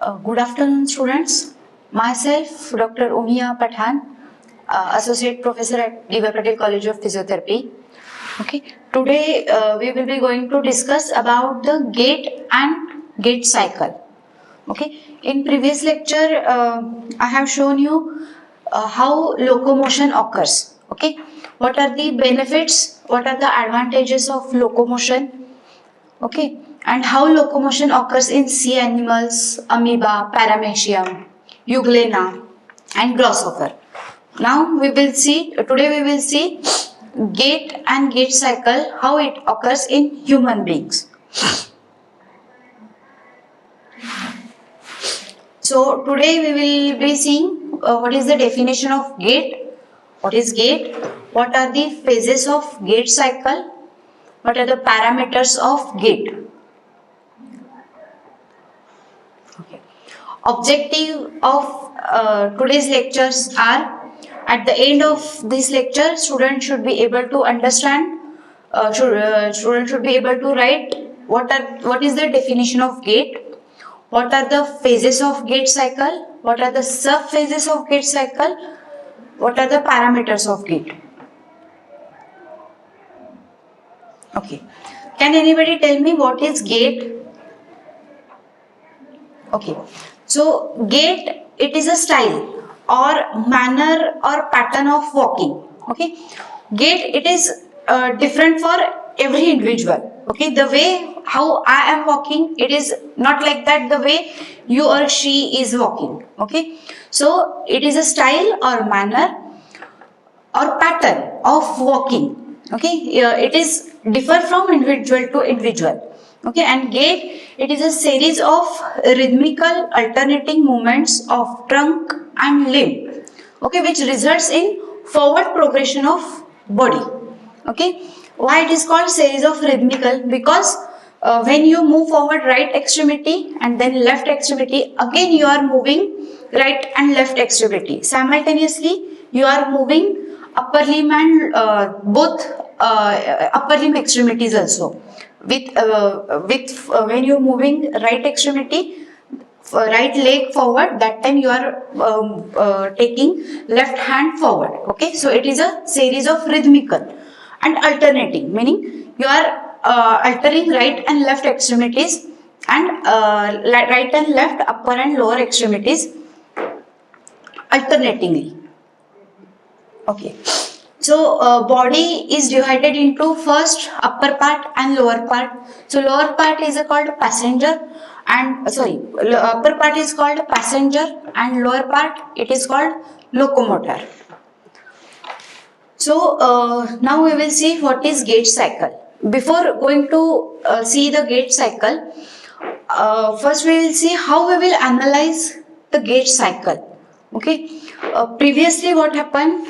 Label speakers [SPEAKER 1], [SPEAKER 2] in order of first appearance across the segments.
[SPEAKER 1] Good afternoon, students. Myself, Dr. Umia Pathan, Associate Professor at D.Y. Patel College of Physiotherapy. Okay. Today, we will be going to discuss about the gait and gait cycle. Okay. In previous lecture, I have shown you how locomotion occurs. Okay. What are the benefits? What are the advantages of locomotion? Okay, and how locomotion occurs in sea animals, amoeba, paramecium, euglena, and grasshopper. Now today we will see gait and gait cycle, how it occurs in human beings. So today we will be seeing what is the definition of gait, what is gait, what are the phases of gait cycle, what are the parameters of gait. Objective of today's lectures are, at the end of this lecture, students should be able to understand, students should be able to write what is the definition of gait, what are the phases of gait cycle, what are the sub phases of gait cycle, what are the parameters of gait. Okay, can anybody tell me what is gait? Okay, so gait, it is a style or manner or pattern of walking. Okay, gait, it is different for every individual. Okay, the way how I am walking, it is not like that the way you or she is walking. Okay, so it is a style or manner or pattern of walking. Okay, it is differ from individual to individual. Okay, and gait, it is a series of rhythmical alternating movements of trunk and limb. Okay, which results in forward progression of body. Okay, why it is called series of rhythmical? Because when you move forward right extremity and then left extremity, again you are moving right and left extremity. Simultaneously, you are moving upper limb and both upper limb extremities also. With when you are moving right extremity, right leg forward, that time you are taking left hand forward. Okay, so it is a series of rhythmical and alternating, meaning you are altering right and left extremities and right and left upper and lower extremities alternatingly. Okay, so body is divided into first upper part and lower part. So lower part is called passenger and upper part is called passenger and lower part it is called locomotor. So now we will see what is gait cycle. Before going to see the gait cycle, first we will see how we will analyze the gait cycle. Okay, previously what happened,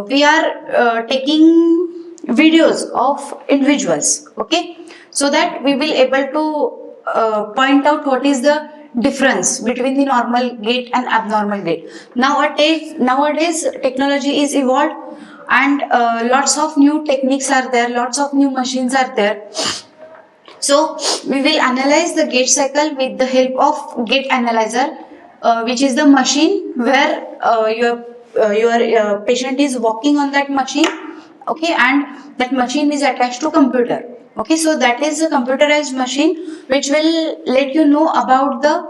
[SPEAKER 1] we are taking videos of individuals. Okay, so that we will able to point out what is the difference between the normal gait and abnormal gait. Nowadays technology is evolved and lots of new techniques are there, lots of new machines are there. So we will analyze the gait cycle with the help of gait analyzer, which is the machine where your patient is walking on that machine. Okay, and that machine is attached to computer. Okay, so that is a computerized machine which will let you know about the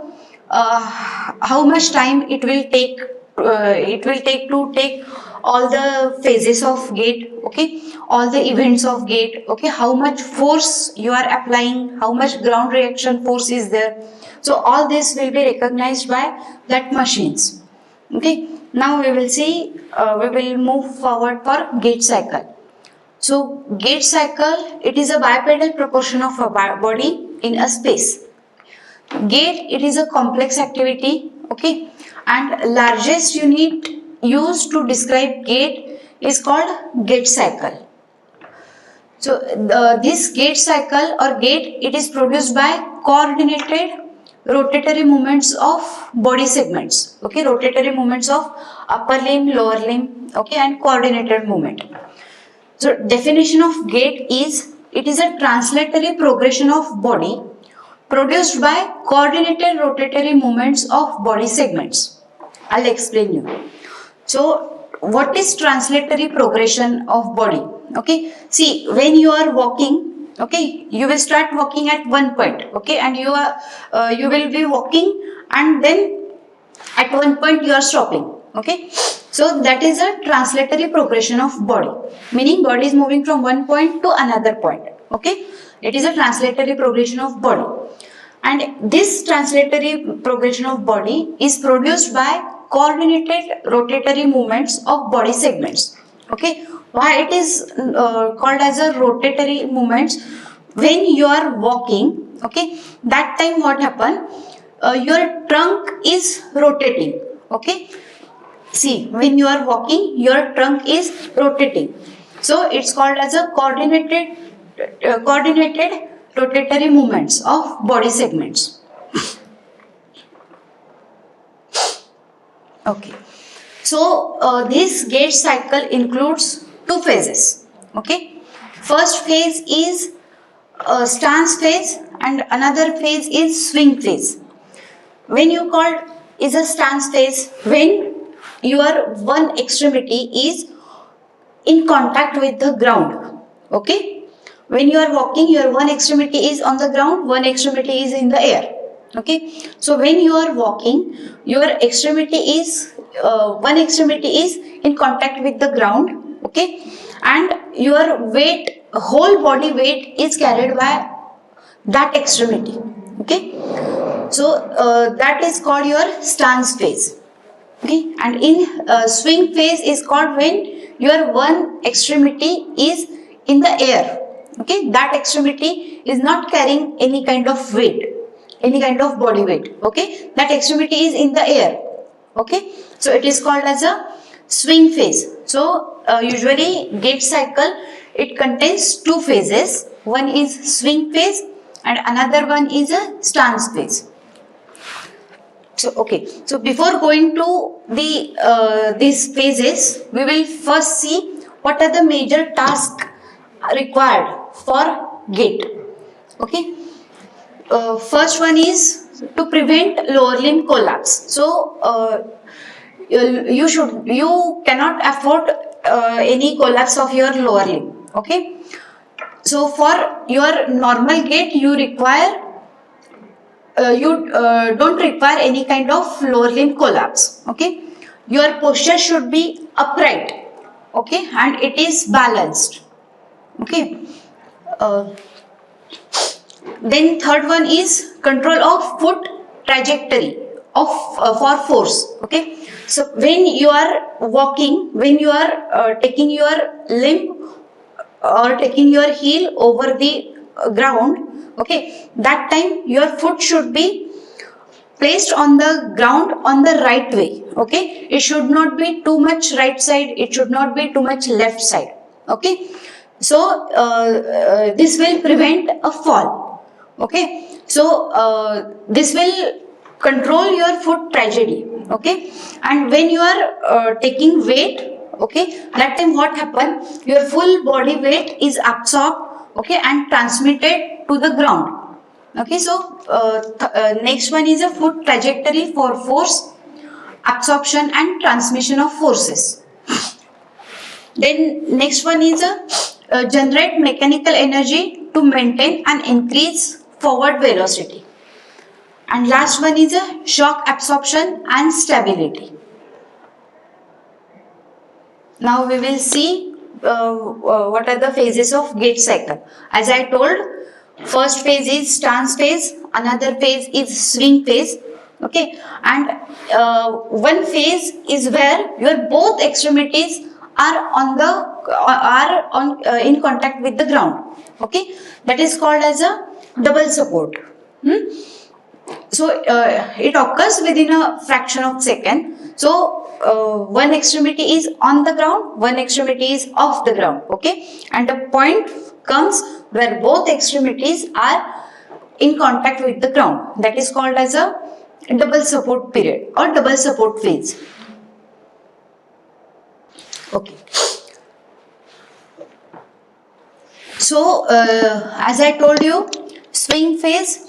[SPEAKER 1] how much time it will take. To take all the phases of gait. Okay, all the events of gait. Okay, how much force you are applying, how much ground reaction force is there. So all this will be recognized by that machines. Okay, now we will see. We will move forward for gait cycle. So gait cycle, it is a bipedal proportion of a body in a space. Gait, it is a complex activity. Okay, and largest unit used to describe gait is called gait cycle. So this gait cycle or gait, it is produced by coordinated rotatory movements of body segments. Okay, rotatory movements of upper limb, lower limb. Okay, and coordinated movement. So definition of gait is, it is a translatory progression of body produced by coordinated rotatory movements of body segments. I'll explain you. So, what is translatory progression of body? Okay, see, when you are walking, okay, you will start walking at one point, okay, and you will be walking, and then at one point you are stopping, okay. So that is a translatory progression of body, meaning body is moving from one point to another point, okay. It is a translatory progression of body, and this translatory progression of body is produced by coordinated rotatory movements of body segments, okay. Why it is called as a rotatory movements? When you are walking, okay, that time what happen, your trunk is rotating, okay. See, when you are walking, your trunk is rotating. So it's called as a coordinated rotatory movements of body segments. Okay. So this gait cycle includes two phases. Okay. First phase is stance phase and another phase is swing phase. When you called is a stance phase when your one extremity is in contact with the ground, okay. When you are walking, your one extremity is on the ground, one extremity is in the air, okay. So when you are walking, your extremity is one extremity is in contact with the ground, okay, and your weight, whole body weight is carried by that extremity, okay. So that is called your stance phase, okay. And in swing phase is called when your one extremity is in the air, okay. That extremity is not carrying any kind of weight, any kind of body weight, okay. That extremity is in the air, okay. So it is called as a swing phase. So usually gait cycle, it contains two phases. One is swing phase and another one is a stance phase. So okay, so before going to the these phases, we will first see what are the major tasks required for gait. Okay, first one is to prevent lower limb collapse. So you cannot afford any collapse of your lower limb, okay. So for your normal gait, you require you don't require any kind of lower limb collapse, okay. Your posture should be upright, okay, and it is balanced, okay. uh, then third one is control of foot trajectory of for force, okay. So when you are walking, when you are taking your limb or taking your heel over the ground, okay, that time your foot should be placed on the ground on the right way, okay. It should not be too much right side, it should not be too much left side, okay. So this will prevent a fall, okay. So this will control your foot tragedy, okay. And when you are taking weight, okay, that time what happen, your full body weight is absorbed, okay, and transmitted to the ground, okay. So next one is a foot trajectory for force absorption and transmission of forces. Then next one is a generate mechanical energy to maintain and increase forward velocity. And last one is a shock absorption and stability. Now we will see what are the phases of gait cycle. As I told, first phase is stance phase, another phase is swing phase, okay. And one phase is where your both extremities are in contact with the ground, okay. That is called as a double support. So it occurs within a fraction of second. So one extremity is on the ground, one extremity is off the ground, okay. And a point comes where both extremities are in contact with the ground. That is called as a double support period or double support phase. Okay. So as I told you, swing phase,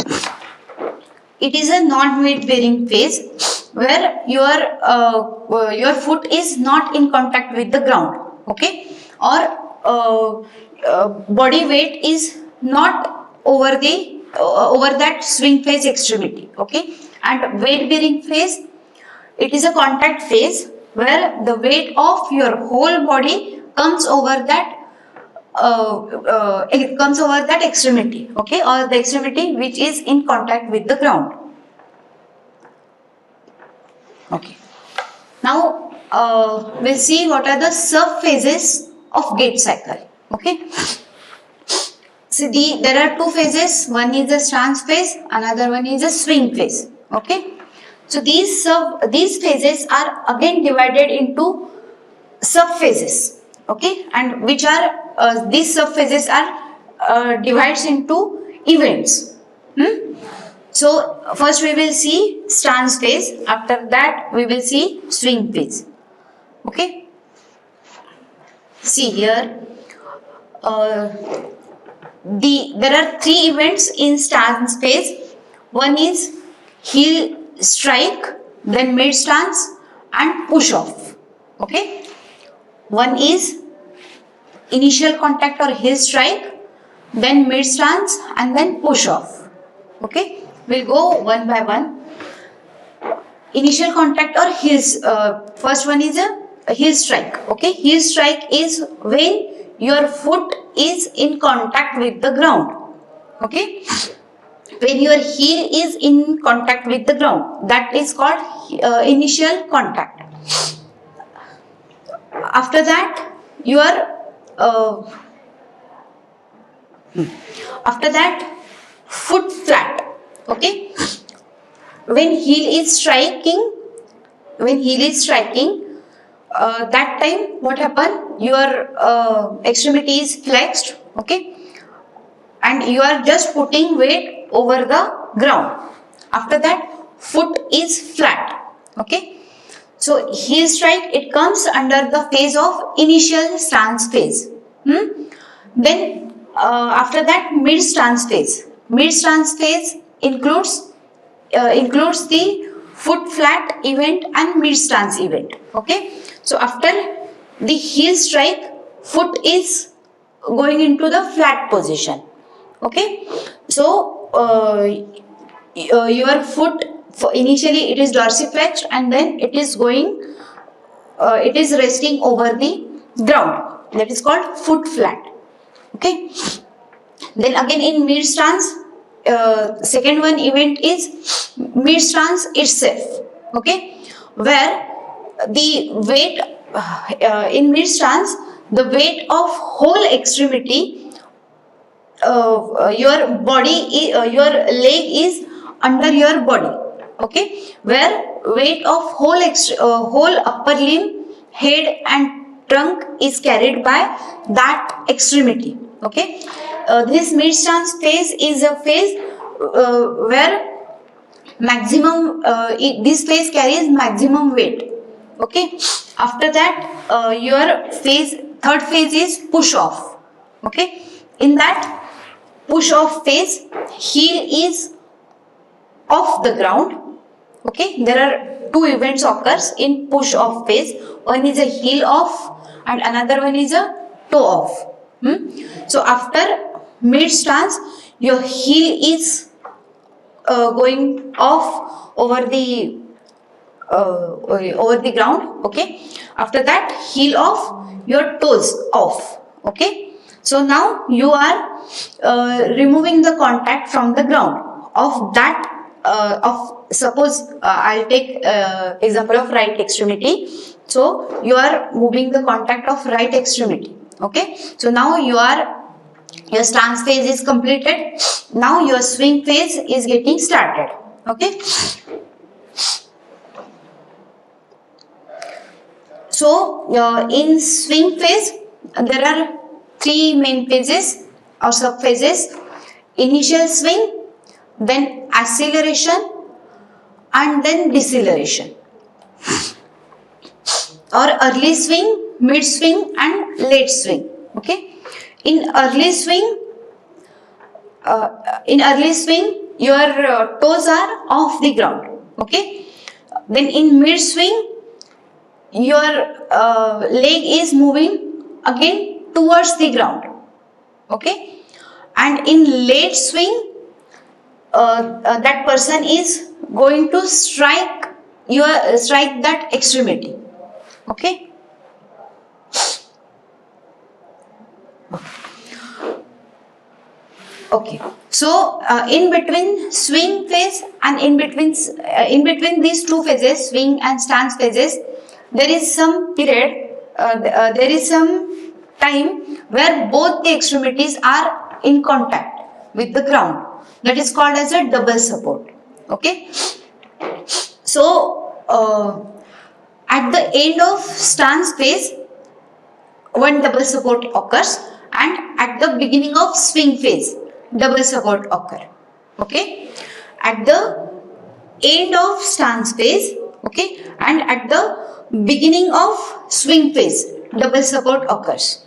[SPEAKER 1] it is a non-weight bearing phase where your foot is not in contact with the ground, okay, or body weight is not over the over that swing phase extremity, okay. And weight bearing phase, it is a contact phase where the weight of your whole body comes over that it comes over that extremity, okay, or the extremity which is in contact with the ground. Okay. Now we'll see what are the sub phases of gait cycle. Okay. See, there are two phases. One is the stance phase, another one is a swing phase. Okay. So these phases are again divided into sub phases. Okay, and which are these sub phases are divides into events. So first we will see stance phase. After that we will see swing phase. Okay. See here. There are three events in stance phase. One is heel strike, then mid stance and push off. Okay. One is initial contact or heel strike, then mid stance and then push off. Okay. We'll go one by one. Initial contact or heels. First one is a heel strike. Okay. Heel strike is when your foot is in contact with the ground. Okay. When your heel is in contact with the ground, that is called initial contact. After that, foot flat. Okay. When heel is striking, that time what happen? Your extremity is flexed. Okay. And you are just putting weight over the ground. After that, foot is flat. Okay. So heel strike, it comes under the phase of initial stance phase. Then after that, mid stance phase. Mid stance phase includes the foot flat event and mid stance event. Okay. So after the heel strike, foot is going into the flat position. Okay. So your foot, initially it is dorsiflexed and then it is resting over the ground. That is called foot flat. Okay. Then again in mid stance, second one event is mid stance itself. Okay. Where the weight in mid stance, the weight of whole extremity, your body, your leg is under your body. Okay, where weight of whole upper limb, head and trunk is carried by that extremity. Okay, this mid stance phase is a phase where maximum this phase carries maximum weight. Okay, after that your third phase is push off. Okay, in that push off phase, heel is off the ground. Okay, there are two events occurs in push off phase. One is a heel off and another one is a toe off. So after mid stance, your heel is going off over the ground. Okay, after that heel off, your toes off. Okay, so now you are removing the contact from the ground of that suppose I'll take example of right extremity. So you are moving the contact of right extremity. Okay, so now your stance phase is completed. Now your swing phase is getting started. Okay, so in swing phase there are three main phases or sub phases: initial swing, then acceleration and then deceleration, or early swing, mid swing and late swing. Okay, in early swing your toes are off the ground. Okay. Then in mid swing, your leg is moving again towards the ground. Okay. And in late swing, that person is going to strike that extremity. Okay. Okay. So in between swing phase and in between these two phases, swing and stance phases, there is some period, there is some time where both the extremities are in contact with the ground. That is called as a double support. Okay. So at the end of stance phase, one double support occurs, and at the beginning of swing phase, double support occur. Okay. At the end of stance phase, okay, and at the beginning of swing phase, double support occurs.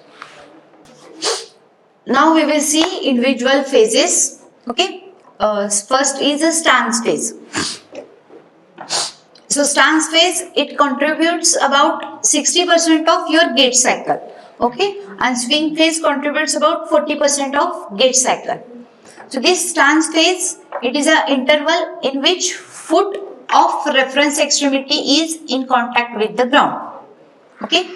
[SPEAKER 1] Now we will see individual phases. Okay. First is a stance phase. So stance phase, it contributes about 60% of your gait cycle. Okay. And swing phase contributes about 40% of gait cycle. So this stance phase, it is an interval in which foot of reference extremity is in contact with the ground. Okay.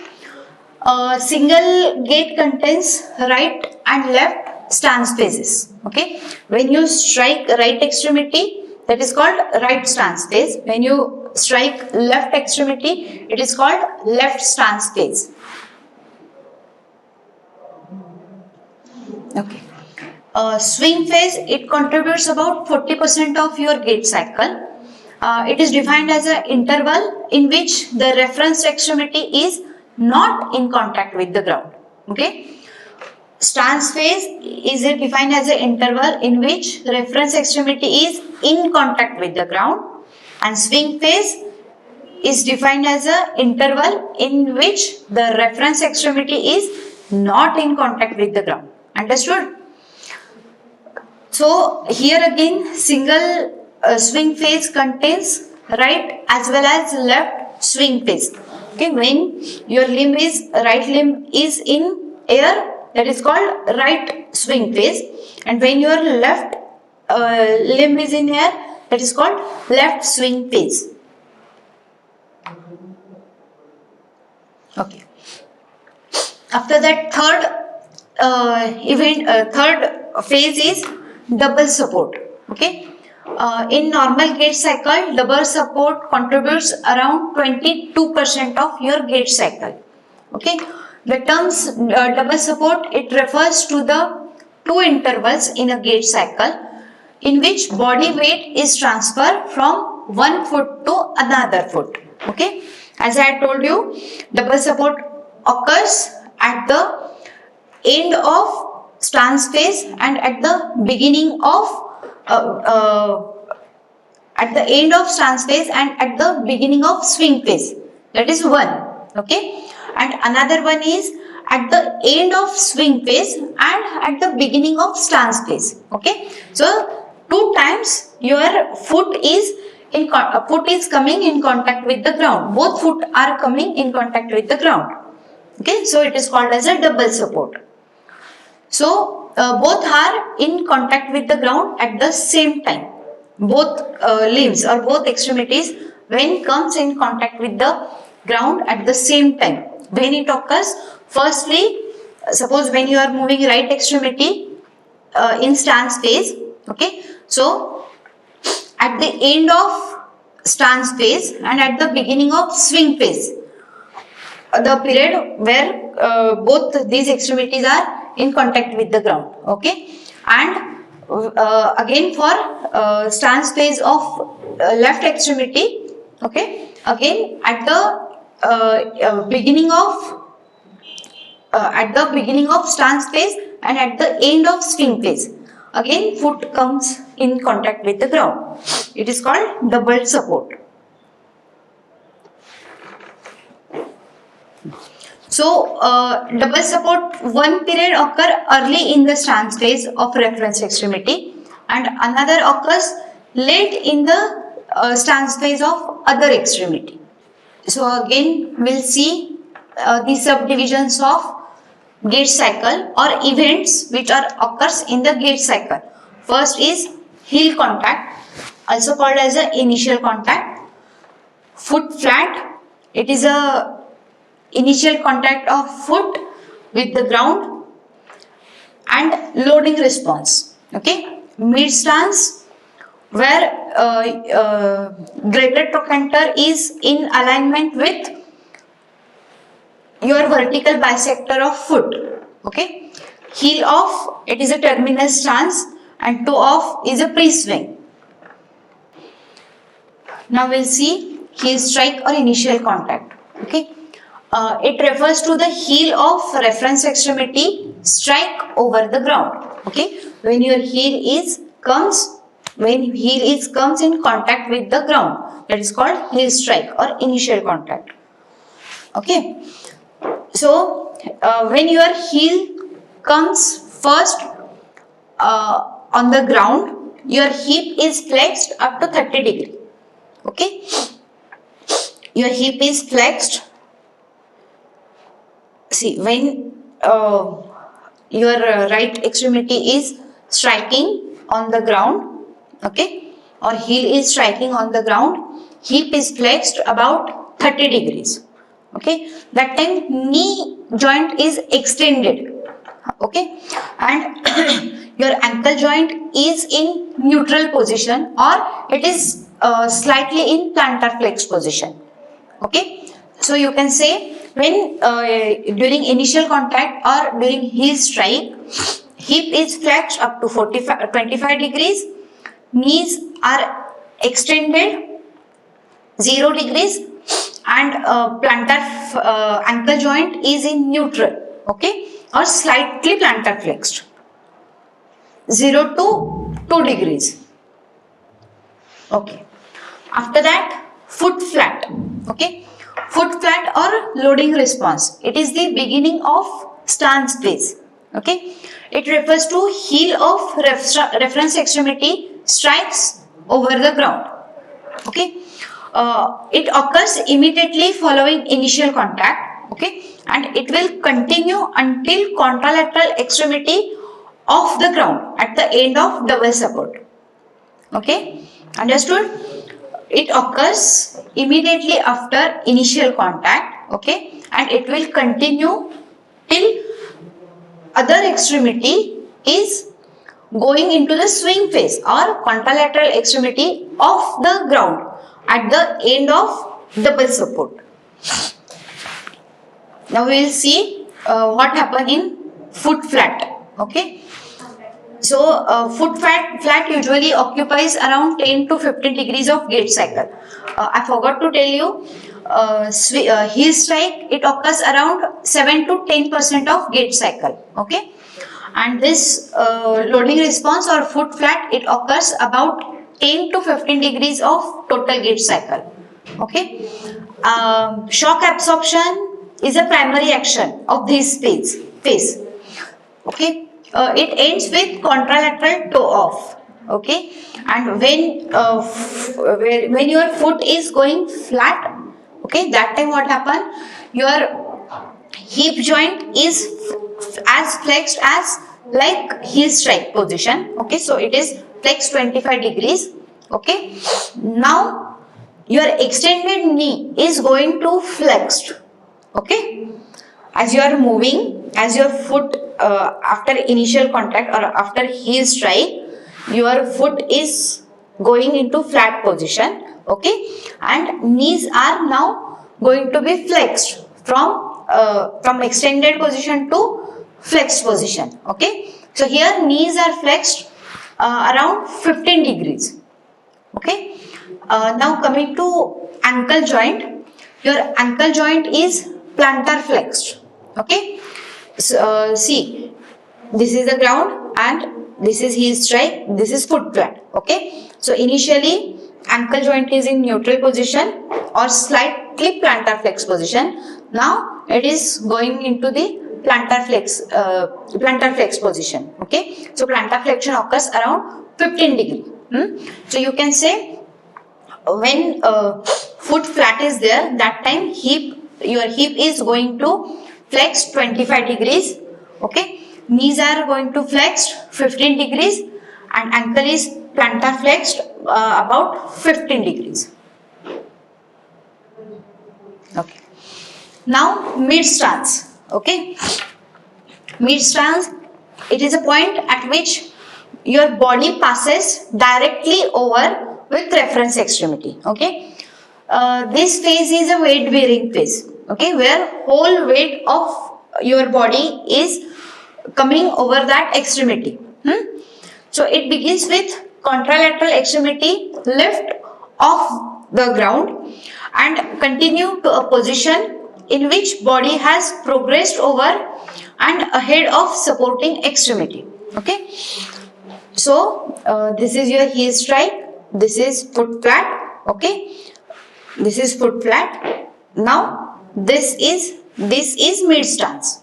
[SPEAKER 1] Single gait contains right and left stance phases. Okay. When you strike right extremity, that is called right stance phase. When you strike left extremity, it is called left stance phase. Okay. Swing phase, it contributes about 40% of your gait cycle. It is defined as an interval in which the reference extremity is not in contact with the ground. Okay. Stance phase is defined as an interval in which the reference extremity is in contact with the ground, and swing phase is defined as an interval in which the reference extremity is not in contact with the ground. Understood? So here again, single swing phase contains right as well as left swing phase. Okay, when your right limb is in air, that is called right swing phase, and when your left limb is in air, that is called left swing phase. Okay. After that, third phase is double support. Okay. In normal gait cycle, double support contributes around 22% of your gait cycle. Okay. The terms double support, it refers to the two intervals in a gait cycle in which body weight is transferred from one foot to another foot. Okay. As I told you, double support occurs at the end of stance phase and at the beginning of swing phase. That is one. Okay. And another one is at the end of swing phase and at the beginning of stance phase. Okay. So two times your foot is coming in contact with the ground. Both foot are coming in contact with the ground. Okay. So it is called as a double support. So both are in contact with the ground at the same time. Both limbs or both extremities when comes in contact with the ground at the same time. When it occurs, firstly, suppose when you are moving right extremity in stance phase. Okay. So at the end of stance phase and at the beginning of swing phase, the period where both these extremities are in contact with the ground. Okay. And again for stance phase of left extremity. Okay. Again at the beginning of stance phase and at the end of swing phase, again foot comes in contact with the ground. It is called double support. So double support, one period occur early in the stance phase of reference extremity, and another occurs late in the stance phase of other extremity. So again we'll see the subdivisions of gait cycle or events which are occurs in the gait cycle. First is heel contact, also called as the initial contact. Foot flat, it is a initial contact of foot with the ground and loading response. Okay, mid stance, where greater trochanter is in alignment with your vertical bisector of foot. Okay, heel off, it is a terminal stance, and toe off is a pre-swing. Now we'll see heel strike or initial contact. Okay, it refers to the heel of reference extremity strike over the ground. Okay, when your heel is comes in contact with the ground, that is called heel strike or initial contact. Okay, so when your heel comes first on the ground, your hip is flexed up to 30 degree. Okay, your hip is flexed. See, when your right extremity is striking on the ground, okay, or heel is striking on the ground, hip is flexed about 30 degrees. Okay, that time knee joint is extended. Okay, and your ankle joint is in neutral position, or it is slightly in plantar flex position. Okay, so you can say when during initial contact or during heel strike, hip is flexed up to 25 degrees, knees are extended 0 degrees, and plantar ankle joint is in neutral, okay, or slightly plantar flexed 0 to 2 degrees. Okay, after that foot flat. Okay, foot flat or loading response, it is the beginning of stance phase. Okay, it refers to heel of reference extremity strikes over the ground. Okay, it occurs immediately following initial contact. Okay, and it will continue until contralateral extremity of the ground at the end of double support. Okay, understood? It occurs immediately after initial contact. Okay, and it will continue till other extremity is going into the swing phase or contralateral extremity of the ground at the end of double support. Now we will see what happens in foot flat. Okay, so foot flat usually occupies around 10 to 15 degrees of gait cycle. I forgot to tell you, heel strike, it occurs around 7 to 10% of gait cycle. Okay, and this loading response or foot flat, it occurs about 10 to 15 degrees of total gait cycle. Okay, shock absorption is a primary action of this phase. Okay, it ends with contralateral toe off. Okay, and when your foot is going flat, okay, that time what happen? Your hip joint is as flexed as like heel strike position. Okay, so it is flexed 25 degrees. Okay, now your extended knee is going to flexed. Okay, as you are moving, as your foot after initial contact or after heel strike, your foot is going into flat position. Okay, and knees are now going to be flexed from extended position to flexed position. Okay, so here knees are flexed around 15 degrees. Okay, now coming to ankle joint, your ankle joint is plantar flexed. Okay, so see, this is the ground and this is heel strike, this is foot flat. Okay, so initially ankle joint is in neutral position or slightly plantar flex position. Now it is going into the plantar flex position. Okay, so plantar flexion occurs around 15 degree. So you can say when foot flat is there, that time your hip is going to flex 25 degrees. Okay, knees are going to flex 15 degrees, and ankle is plantar flexed about 15 degrees. Okay, now mid stance. Okay, mid stance, it is a point at which your body passes directly over with reference extremity. Okay, this phase is a weight bearing phase. Okay, where whole weight of your body is coming over that extremity. So it begins with contralateral extremity lift off the ground and continue to a position in which body has progressed over and ahead of supporting extremity. Okay, so this is your heel strike, this is foot flat. Okay, this is foot flat. Now this is mid stance.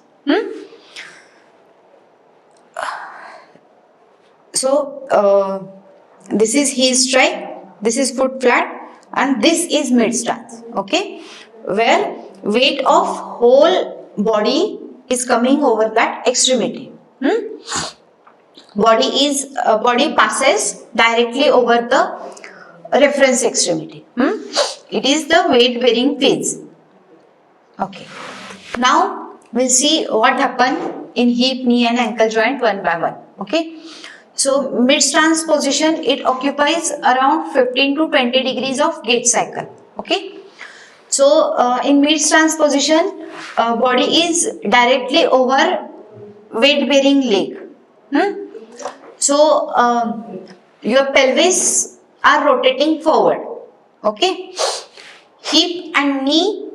[SPEAKER 1] So this is heel strike, this is foot flat, and this is mid stance. Okay, where weight of whole body is coming over that extremity. Body passes directly over the reference extremity. It is the weight bearing phase. Okay, now we'll see what happened in hip, knee and ankle joint one by one. Okay, so mid stance position, it occupies around 15 to 20 degrees of gait cycle. Okay, so in mid stance position, body is directly over weight bearing leg. So your pelvis are rotating forward. Okay, hip and knee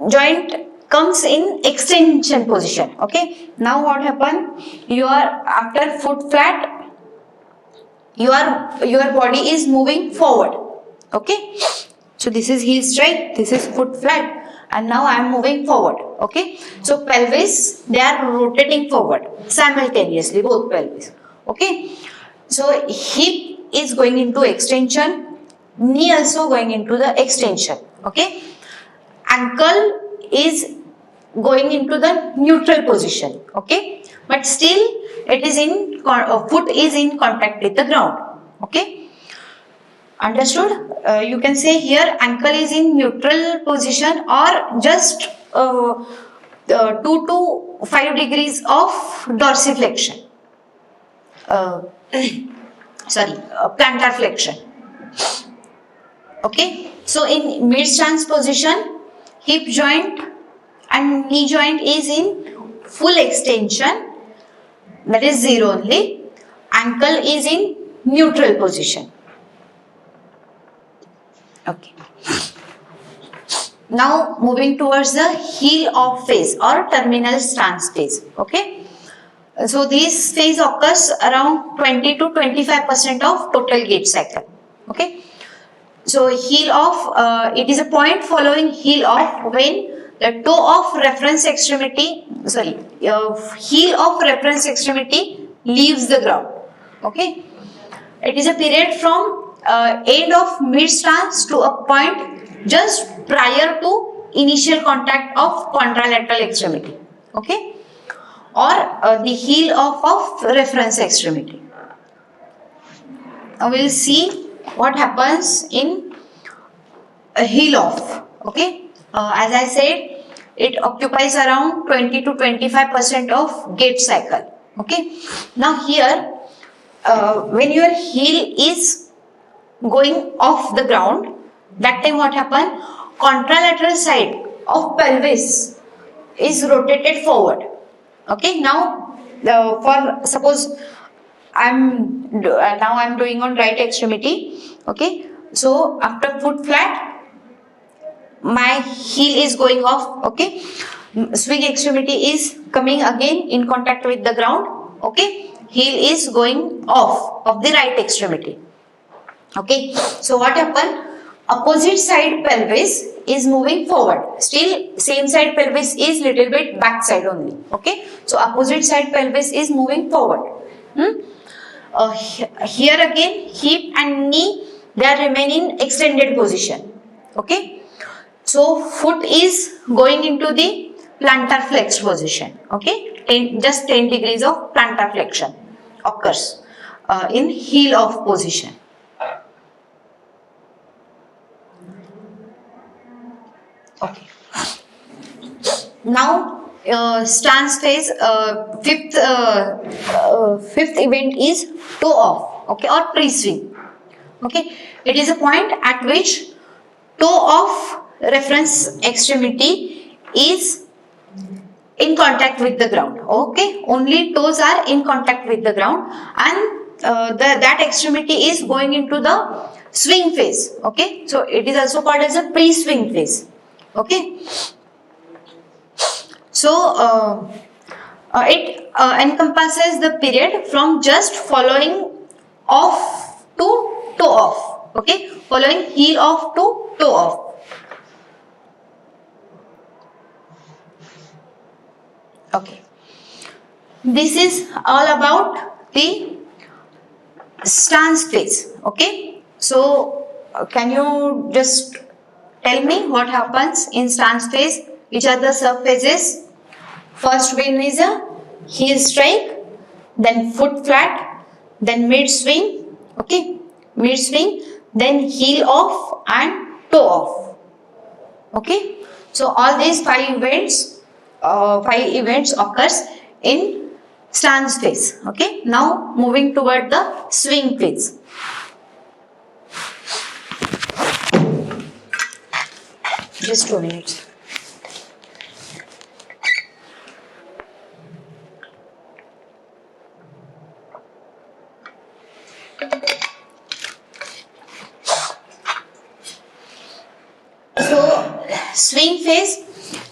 [SPEAKER 1] joint comes in extension position. Okay, now what happened? You are after foot flat, your body is moving forward. Okay, so this is heel strike, this is foot flat, and now I am moving forward. Okay, so pelvis, they are rotating forward simultaneously, both pelvis. Okay, so hip is going into extension, knee also going into the extension. Okay, ankle is going into the neutral position. Okay, but still it is in foot is in contact with the ground. Okay, understood? You can say here ankle is in neutral position or just 2 to 5 degrees of dorsiflexion. Plantar flexion. Okay, so in mid stance position, hip joint and knee joint is in full extension, that is 0 only. Ankle is in neutral position. Okay, now moving towards the heel off phase or terminal stance phase. Okay, so this phase occurs around 20 to 25% of total gait cycle. Okay, so heel off, it is a point following heel off when the toe of reference extremity, heel of reference extremity leaves the ground. Okay, it is a period from end of mid stance to a point just prior to initial contact of contralateral extremity. Okay, or the heel off of reference extremity. Now we will see what happens in a heel off. Okay, as I said, it occupies around 20 to 25% of gait cycle. Okay, now here when your heel is going off the ground, that time what happen? Contralateral side of pelvis is rotated forward. Okay, now for suppose I'm doing on right extremity. Okay, so after foot flat, my heel is going off. Okay, swing extremity is coming again in contact with the ground. Okay, heel is going off of the right extremity. Okay, so what happened? opposite side pelvis is moving forward. Still same side pelvis is little bit back side only. Okay. So opposite side pelvis is moving forward. Here again hip and knee, they are remaining extended position. Okay. So foot is going into the plantar flexed position. Okay. Just 10 degrees of plantar flexion occurs in heel off position. Okay. Now stance phase, fifth event is toe off, okay, or pre-swing. Okay, it is a point at which toe off reference extremity is in contact with the ground. Okay, only toes are in contact with the ground, and that extremity is going into the swing phase. Okay, so it is also called as a pre-swing phase. Okay. So it encompasses the period from just following off to toe off. Okay, following heel off to toe off. Okay, this is all about the stance phase. Okay, so can you just tell me what happens in stance phase? Which are the sub phases? First one is a heel strike, then foot flat, then mid swing, okay, mid swing, then heel off and toe off. Okay, so all these five events occurs in stance phase. Okay, now moving toward the swing phase. Just 2 minutes. Swing phase,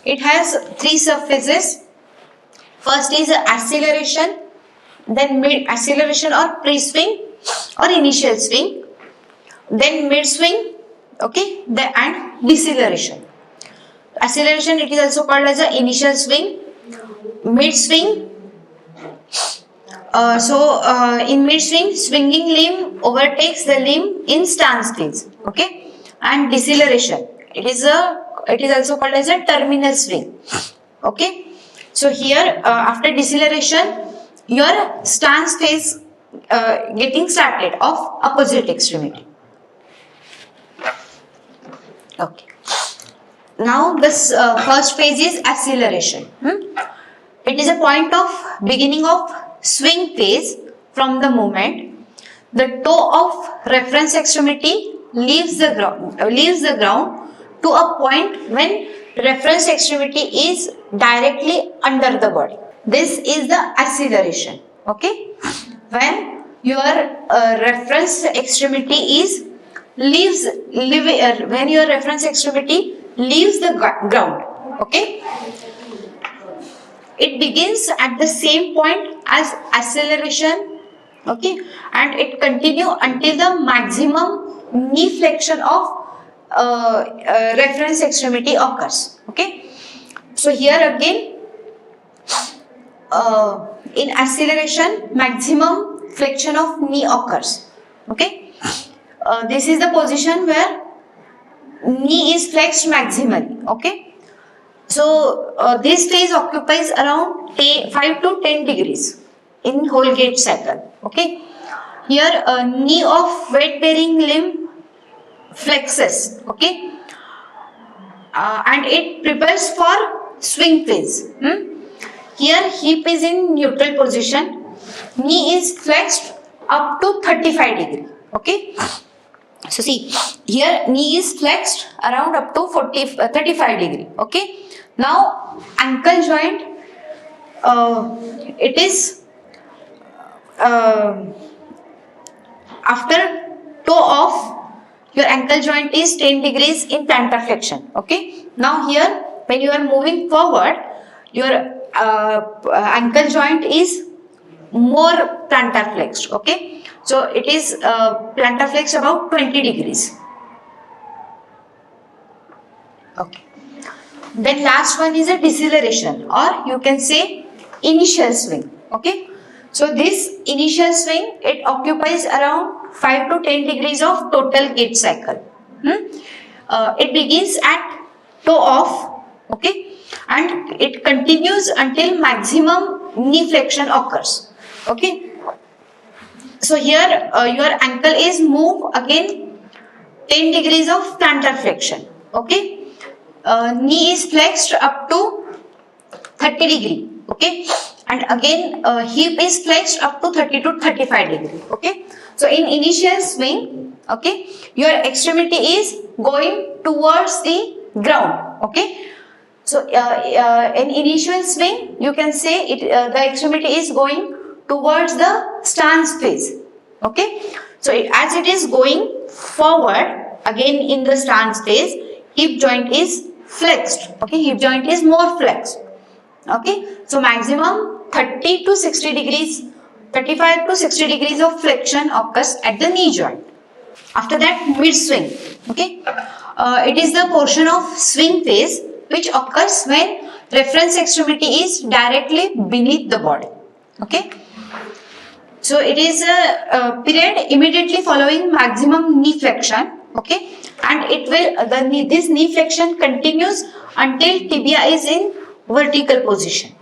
[SPEAKER 1] it has 3 subphases. First is acceleration, then mid acceleration or pre-swing or initial swing, then mid swing, okay, and deceleration. Acceleration, it is also called as a initial swing, mid swing. In mid swing, swinging limb overtakes the limb in stance phase, okay, and deceleration, it is also called as a terminal swing. Okay, so here after deceleration, your stance phase getting started of opposite extremity. Okay, now this first phase is acceleration. It is a point of beginning of swing phase. From the moment the toe of reference extremity leaves the ground to a point when reference extremity is directly under the body. This is the acceleration. Okay, when your reference extremity is when your reference extremity leaves the ground. Okay, it begins at the same point as acceleration. Okay, and it continue until the maximum knee flexion of reference extremity occurs. Okay, so here again in acceleration, maximum flexion of knee occurs. Okay, this is the position where knee is flexed maximally. Okay, so this phase occupies around 5 to 10 degrees in whole gait cycle. Okay, here knee of weight bearing limb flexes. Okay, and it prepares for swing phase. Here hip is in neutral position, knee is flexed up to 35 degree. Okay, so see here knee is flexed around up to 35 degree. Okay, now ankle joint, it is after toe off, your ankle joint is 10 degrees in plantar flexion. Okay, now here when you are moving forward, your ankle joint is more plantar flexed. Okay, so it is plantar flexed about 20 degrees. Okay. Then last one is a deceleration, or you can say initial swing. Okay. So this initial swing, it occupies around 5 to 10 degrees of total gait cycle. It begins at toe off, okay, and it continues until maximum knee flexion occurs. Okay. So here your ankle is moved again 10 degrees of plantar flexion. Okay. Knee is flexed up to 30 degree. Okay. And again hip is flexed up to 30 to 35 degree. Okay. So in initial swing, okay, your extremity is going towards the ground. Okay. So in initial swing, you can say it the extremity is going towards the stance phase. Okay. So as it is going forward, again in the stance phase, hip joint is flexed. Okay. Hip joint is more flexed. Okay. So maximum 30 to 60 degrees, 35 to 60 degrees of flexion occurs at the knee joint. After that, mid swing. Okay. It is the portion of swing phase which occurs when reference extremity is directly beneath the body. Okay. So it is a period immediately following maximum knee flexion. Okay. And it will this knee flexion continues until tibia is in vertical position.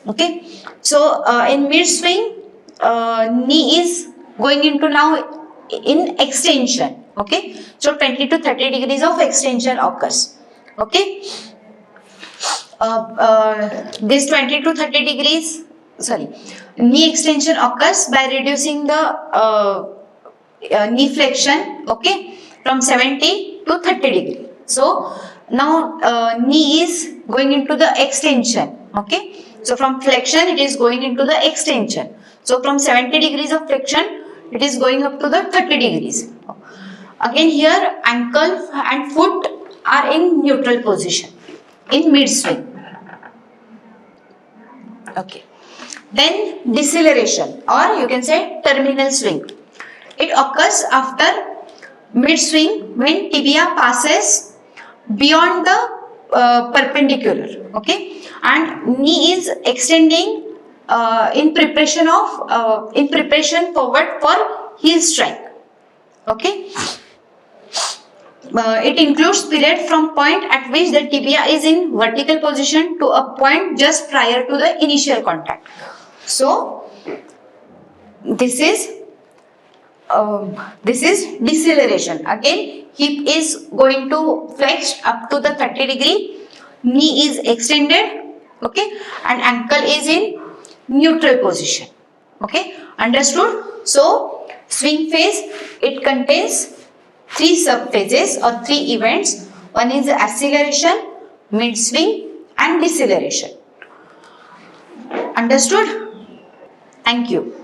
[SPEAKER 1] Okay. So in mid swing, knee is going into now in extension. Okay. So 20 to 30 degrees of extension occurs. Okay. This 20 to 30 degrees, knee extension occurs by reducing the knee flexion, okay, from 70 to 30 degree. So now knee is going into the extension. Okay. So from flexion it is going into the extension. So from 70 degrees of flexion it is going up to the 30 degrees. Again here ankle and foot are in neutral position in mid swing. Okay. Then deceleration, or you can say terminal swing. It occurs after mid swing when tibia passes beyond the perpendicular. Okay. And knee is extending in preparation forward for heel strike. Okay. It includes period from point at which the tibia is in vertical position to a point just prior to the initial contact. So this is deceleration. Again, hip is going to flex up to the 30 degree, knee is extended, okay, and ankle is in neutral position. Okay, understood? So swing phase, it contains 3 sub phases or 3 events. One is acceleration, mid swing and deceleration. Understood? Thank you.